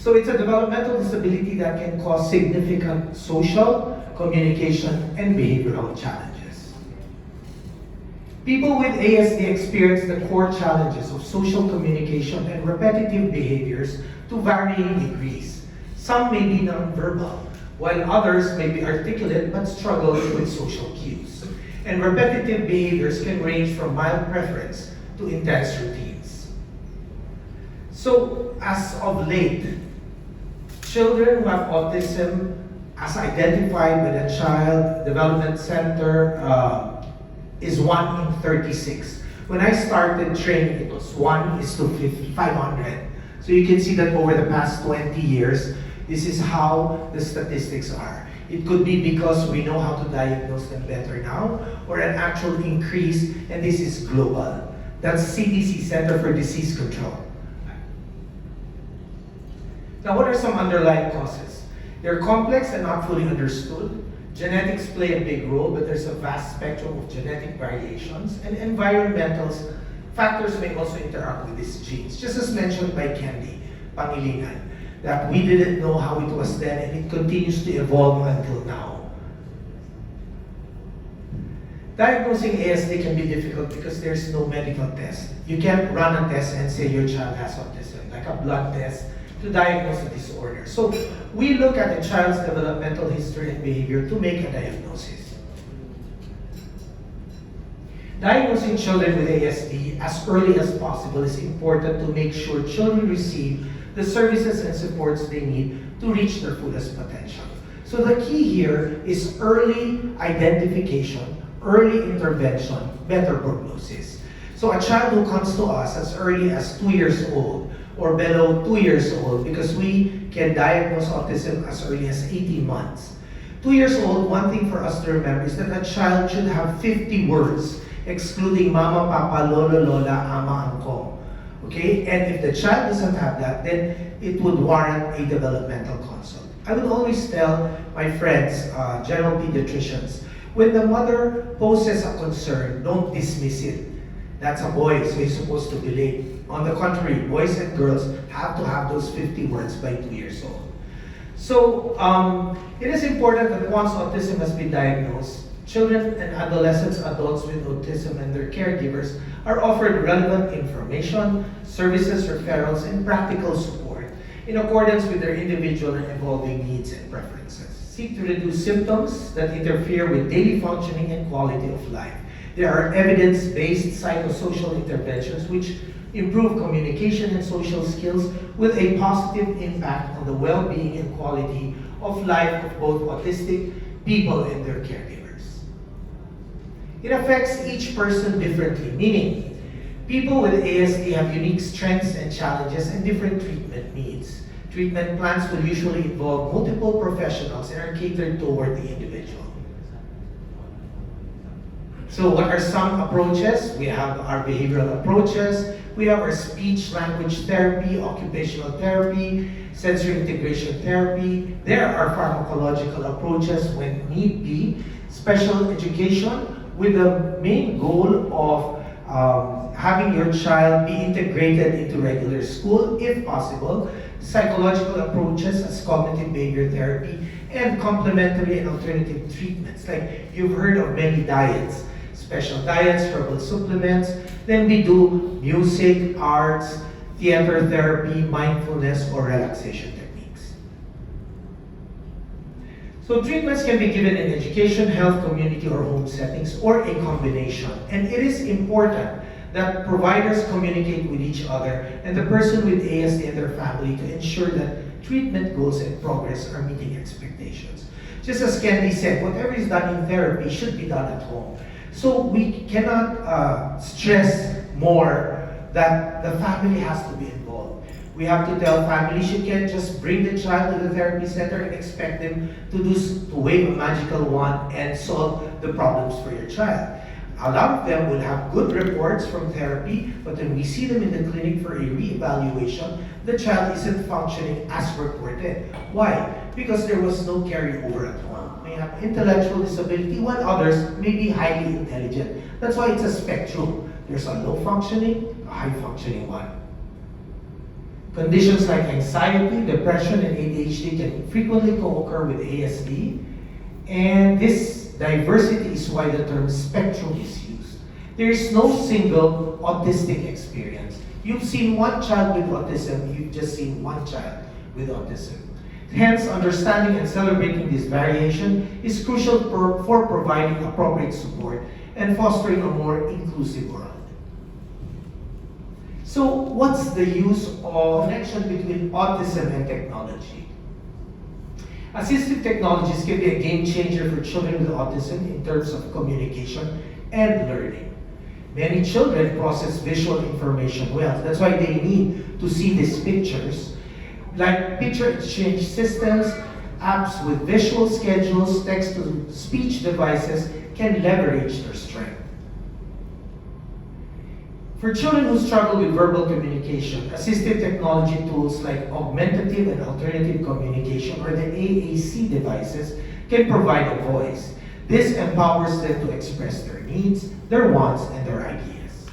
So it's a developmental disability that can cause significant social, communication, and behavioral challenges. People with ASD experience the core challenges of social communication and repetitive behaviors to varying degrees. Some may be nonverbal, while others may be articulate but struggle with social cues. And repetitive behaviors can range from mild preference to intense routines. So, as of late, children who have autism, as identified by the Child Development Center, is 1 in 36. When I started training, it was 1:500. So you can see that over the past 20 years, this is how the statistics are. It could be because we know how to diagnose them better now, or an actual increase, and this is global. That's CDC, Center for Disease Control. Now, what are some underlying causes? They're complex and not fully understood. Genetics play a big role, but there's a vast spectrum of genetic variations, and environmental factors may also interact with these genes. Just as mentioned by Candy Pangilinan, that we didn't know how it was then, and it continues to evolve until now. Diagnosing ASD can be difficult because there's no medical test. You can't run a test and say your child has autism, like a blood test, to diagnose a disorder. So we look at a child's developmental history and behavior to make a diagnosis. Diagnosing children with ASD as early as possible is important to make sure children receive the services and supports they need to reach their fullest potential. So the key here is early identification, early intervention, better prognosis. So a child who comes to us as early as 2 years old or below 2 years old, because we can diagnose autism as early as 18 months. 2 years old, one thing for us to remember is that a child should have 50 words, excluding mama, papa, lolo, lola, ama, angkong. Okay? And if the child doesn't have that, then it would warrant a developmental consult. I would always tell my friends, general pediatricians, when the mother poses a concern, don't dismiss it. That's a boy, so he's supposed to be late. On the contrary, boys and girls have to have those 50 words by 2 years old. So it is important that once autism has been diagnosed, children and adolescents, adults with autism and their caregivers are offered relevant information, services, referrals, and practical support in accordance with their individual and evolving needs and preferences. Seek to reduce symptoms that interfere with daily functioning and quality of life. There are evidence-based psychosocial interventions which improve communication and social skills with a positive impact on the well-being and quality of life of both autistic people and their caregivers. It affects each person differently, meaning people with ASD have unique strengths and challenges and different treatment needs. Treatment plans will usually involve multiple professionals and are catered toward the individual. So what are some approaches? We have our behavioral approaches, we have our speech language therapy, occupational therapy, sensory integration therapy. There are pharmacological approaches when need be, special education with the main goal of having your child be integrated into regular school if possible, psychological approaches as cognitive behavior therapy, and complementary and alternative treatments. Like you've heard of many diets, special diets, herbal supplements. Then we do music, arts, theater therapy, mindfulness, or relaxation techniques. So treatments can be given in education, health, community, or home settings, or a combination. And it is important that providers communicate with each other and the person with ASD and their family to ensure that treatment goals and progress are meeting expectations. Just as Candy said, whatever is done in therapy should be done at home. So we cannot stress more that the family has to be involved. We have to tell families you can't just bring the child to the therapy center and expect them to wave a magical wand and solve the problems for your child. A lot of them will have good reports from therapy, but when we see them in the clinic for a re-evaluation, the child isn't functioning as reported. Why? Because there was no carryover at home. May have intellectual disability, while others may be highly intelligent. That's why it's a spectrum. There's a low functioning, a high functioning one. Conditions like anxiety, depression, and ADHD can frequently co-occur with ASD, and this diversity is why the term spectrum is used. There is no single autistic experience. You've seen one child with autism, you've just seen one child with autism. Hence, understanding and celebrating this variation is crucial for providing appropriate support and fostering a more inclusive world. So, what's the use of connection between autism and technology? Assistive technologies can be a game changer for children with autism in terms of communication and learning. Many children process visual information well. That's why they need to see these pictures. Like picture exchange systems, apps with visual schedules, text-to-speech devices can leverage their strength. For children who struggle with verbal communication, assistive technology tools like augmentative and alternative communication, or the AAC devices, can provide a voice. This empowers them to express their needs, their wants, and their ideas.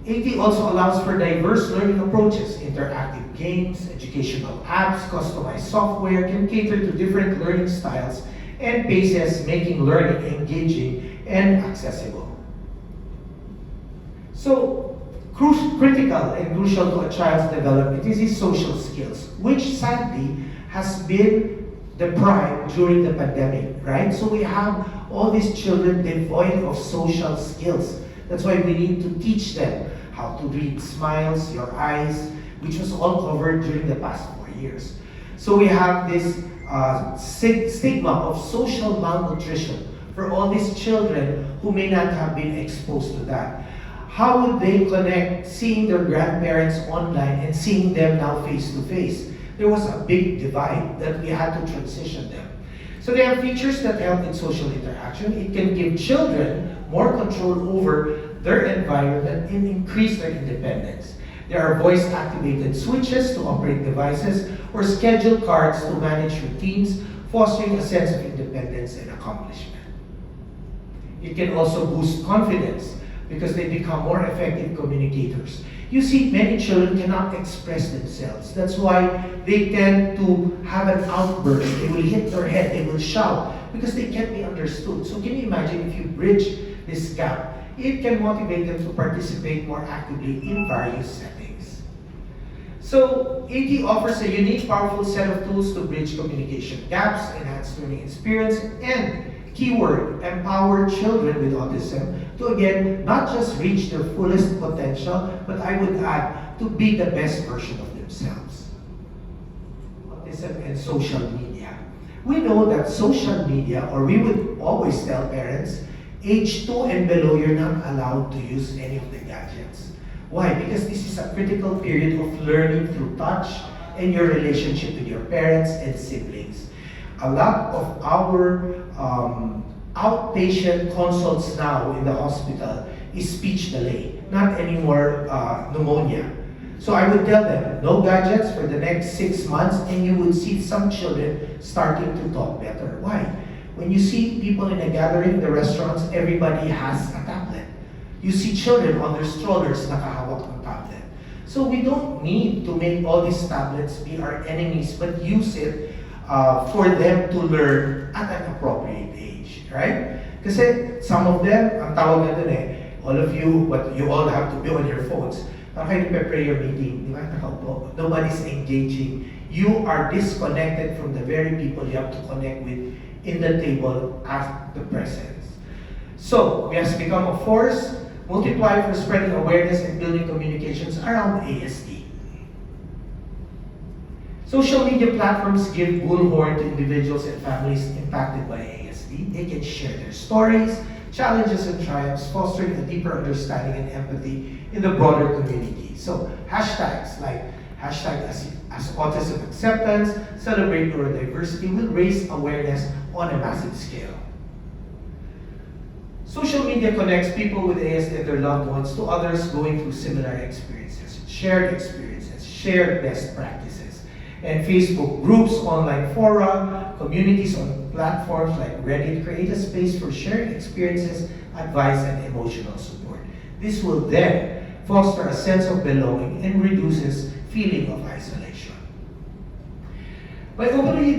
AT also allows for diverse learning approaches. Interactive games, educational apps, customized software can cater to different learning styles and paces, making learning engaging and accessible. So, critical and crucial to a child's development is his social skills, which sadly has been deprived during the pandemic, right? So we have all these children devoid of social skills. That's why we need to teach them how to read smiles, your eyes, which was all covered during the past 4 years. So we have this stigma of social malnutrition for all these children who may not have been exposed to that. How would they connect seeing their grandparents online and seeing them now face to face? There was a big divide that we had to transition them. So they have features that help in social interaction. It can give children more control over their environment and increase their independence. There are voice-activated switches to operate devices or schedule cards to manage routines, fostering a sense of independence and accomplishment. It can also boost confidence because they become more effective communicators. You see, many children cannot express themselves. That's why they tend to have an outburst. They will hit their head, they will shout, because they can't be understood. So can you imagine if you bridge this gap? It can motivate them to participate more actively in various settings. So AT offers a unique, powerful set of tools to bridge communication gaps, enhance learning experience, and keyword, empower children with autism to, again, not just reach their fullest potential, but I would add, to be the best version of themselves. Autism and social media. We know that social media, or we would always tell parents, age 2 and below, you're not allowed to use any of the gadgets. Why? Because this is a critical period of learning through touch and your relationship with your parents and siblings. A lot of our outpatient consults now in the hospital is speech delay, not anymore pneumonia. So I would tell them, no gadgets for the next 6 months, and you would see some children starting to talk better. Why? When you see people in a gathering in the restaurants, everybody has a tablet. You see children on their strollers nakahawak ng tablet. So we don't need to make all these tablets be our enemies, but use it for them to learn at an appropriate age, right? Kasi some of them, ang tawag na dun all of you, what you all have to be on your phones. Parang kayo nagpe-prayer meeting, di ba? Nakaupo. Nobody's engaging. You are disconnected from the very people you have to connect with in the table at the presence. So, we have become a force, multiply for spreading awareness and building communications around ASD. Social media platforms give bullhorn to individuals and families impacted by ASD. They can share their stories, challenges, and triumphs, fostering a deeper understanding and empathy in the broader community. So, hashtags like hashtag as autism acceptance, celebrate neurodiversity will raise awareness on a massive scale. Social media connects people with ASD and their loved ones to others going through similar experiences, shared best practices. And Facebook groups, online fora, communities on platforms like Reddit create a space for sharing experiences, advice, and emotional support. This will then foster a sense of belonging, and reduces feeling of isolation. By openly